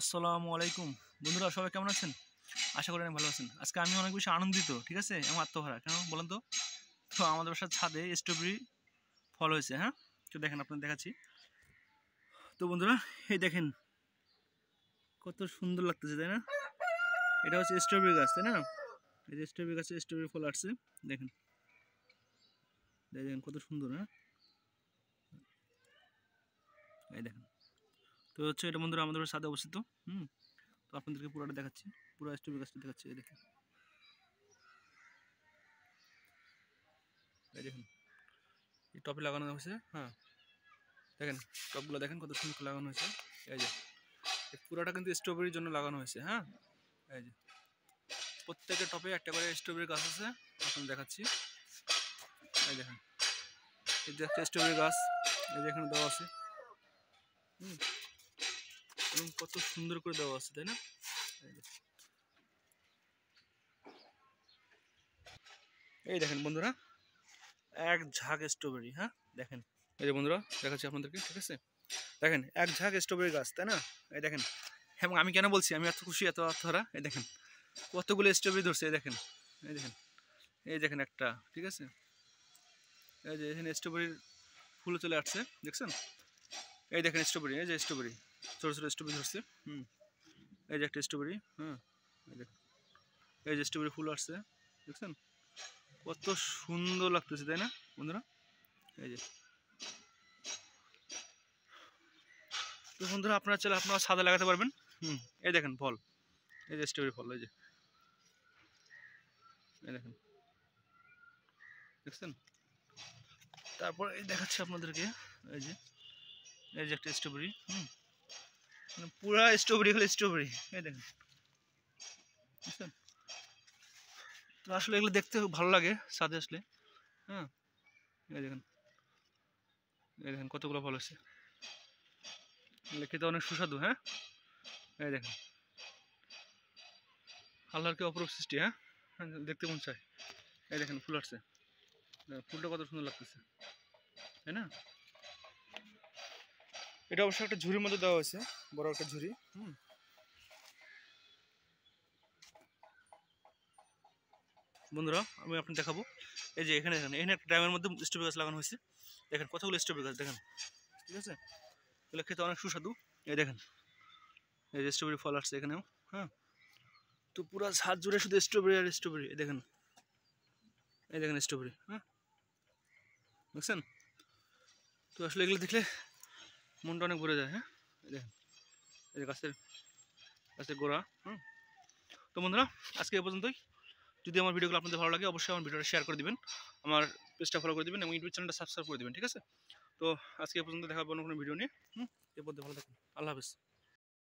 আসসালামু আলাইকুম বন্ধুরা, সবাই কেমন আছেন? আশা করি অনেক ভালো আছেন। আজকে আমি অনেক বেশি আনন্দিত, ঠিক আছে, এবং আত্মহারা। কেন বলেন তো? তো আমাদের বাসার ছাদে স্ট্রবেরি ফল হয়েছে। হ্যাঁ, তো দেখেন, আপনাদের দেখাচ্ছি। তো বন্ধুরা, এই দেখেন কত সুন্দর লাগতেছে, তাই না? এটা হচ্ছে স্ট্রবেরি গাছ, তাই না? এই যে স্ট্রবেরি গাছে স্ট্রবেরি ফল আসছে। দেখেন, দেখেন কত সুন্দর। হ্যাঁ, এই দেখেন। তো হচ্ছে এটা বন্ধুরা আমাদের ছাদে অবস্থিত। তো আপনাদেরকে পুরোটা দেখাচ্ছি, পুরো স্ট্রবেরি গাছটা দেখাচ্ছি। এই দেখেন, এই দেখেন, এই টপে লাগানো হয়েছে। হ্যাঁ, দেখেন টপগুলো দেখেন কত সুন্দর লাগানো হয়েছে। এই যে এই পুরোটা কিন্তু স্ট্রবেরির জন্য লাগানো হয়েছে। হ্যাঁ, এই যে প্রত্যেকের টপে একটা করে স্ট্রবেরি গাছ আছে, এখন দেখাচ্ছি। এই দেখেন, এই যে একটা স্ট্রবেরি গাছ, এই যে এখানে দেওয়া আছে। হুম, এবং কত সুন্দর করে দেওয়া আছে, তাই না? এই যে, এই দেখেন বন্ধুরা, এক ঝাঁক স্ট্রবেরি। হ্যাঁ, দেখেন, এই যে বন্ধুরা দেখাচ্ছি আপনাদেরকে, ঠিক আছে? দেখেন এক ঝাঁক স্ট্রবেরি গাছ, তাই না? এই দেখেন, এবং আমি কেন বলছি আমি এত খুশি, এত আত্মহারা, এই দেখেন কতগুলো স্ট্রবেরি ধরছে। এই দেখেন, এই দেখেন, এই দেখেন একটা, ঠিক আছে? এই যে এখানে স্ট্রবেরির ফুল চলে আসছে, দেখছেন? এই দেখেন স্ট্রবেরি, এই যে স্ট্রবেরি, ছোটো ছোটো স্ট্রবেরি ধরছে। এই যে একটা স্ট্রবেরি। হ্যাঁ, এই দেখেন, এই যে স্ট্রবেরি ফুল আসছে, দেখছেন? কত সুন্দর লাগতেছে, তাই না বন্ধুরা? এই যে, তো বন্ধুরা আপনারা চাইলে আপনারা ছাদে লাগাতে পারবেন। এই দেখেন ফল, এই যে স্ট্রবেরি ফল, এই যে, এই দেখেন, দেখছেন? তারপর এই দেখাচ্ছি আপনাদেরকে, এই যে, এই যে একটা স্ট্রবেরি। মানে পুরা স্ট্রবেরি হলে স্ট্রবেরি, এই দেখেন, বুঝছেন? তো আসলে এগুলো দেখতে খুব ভালো লাগে ছাদে আসলে। হ্যাঁ, এই দেখেন, এই দেখেন কতগুলো ফল আছে, এগুলো খেতে অনেক সুস্বাদু। হ্যাঁ, এই দেখেন, আল্লাহর কি অপরূপ সৃষ্টি। হ্যাঁ, দেখতে মন চায়। এই দেখেন ফুল আসছে, ফুলটা কত সুন্দর লাগতেছে, তাই না? এটা অবশ্যই একটা ঝুড়ির মধ্যে দেওয়া হয়েছে, বড় একটা ঝুড়ি। বন্ধুরা আমি আপনাকে দেখাবো। এই যে এখানে দেখেন, এখানে একটা ড্রামের মধ্যে স্ট্রবেরি গাছ লাগানো হয়েছে। দেখেন কতগুলো স্ট্রবেরি গাছ, দেখেন, ঠিক আছে? এগুলো খেতে অনেক সুস্বাদু। এই দেখেন, এই যে স্ট্রবেরি ফল আসছে এখানেও। হ্যাঁ, তো পুরো ছাদ জুড়ে শুধু স্ট্রবেরি আর স্ট্রবেরি। এই দেখেন, এই দেখেন স্ট্রবেরি। হ্যাঁ, বুঝছেন? তো আসলে এগুলো দেখলে মনটা অনেক ভরে যায়। হ্যাঁ, এই দেখেন, এই যে গাছের গাছের গোড়া। তো বন্ধুরা আজকে এ পর্যন্তই। যদি আমার ভিডিওগুলো আপনাদের ভালো লাগে, অবশ্যই আমার ভিডিওটা শেয়ার করে দিবেন, আমার পেজটা ফলো করে দিবেন এবং ইউটিউব চ্যানেলটা সাবস্ক্রাইব করে দিবেন, ঠিক আছে? তো আজকে এ পর্যন্ত দেখা হবে অন্য কোনো ভিডিও নিয়ে। এ পর্যন্ত ভালো থাকুন। আল্লাহ হাফেজ।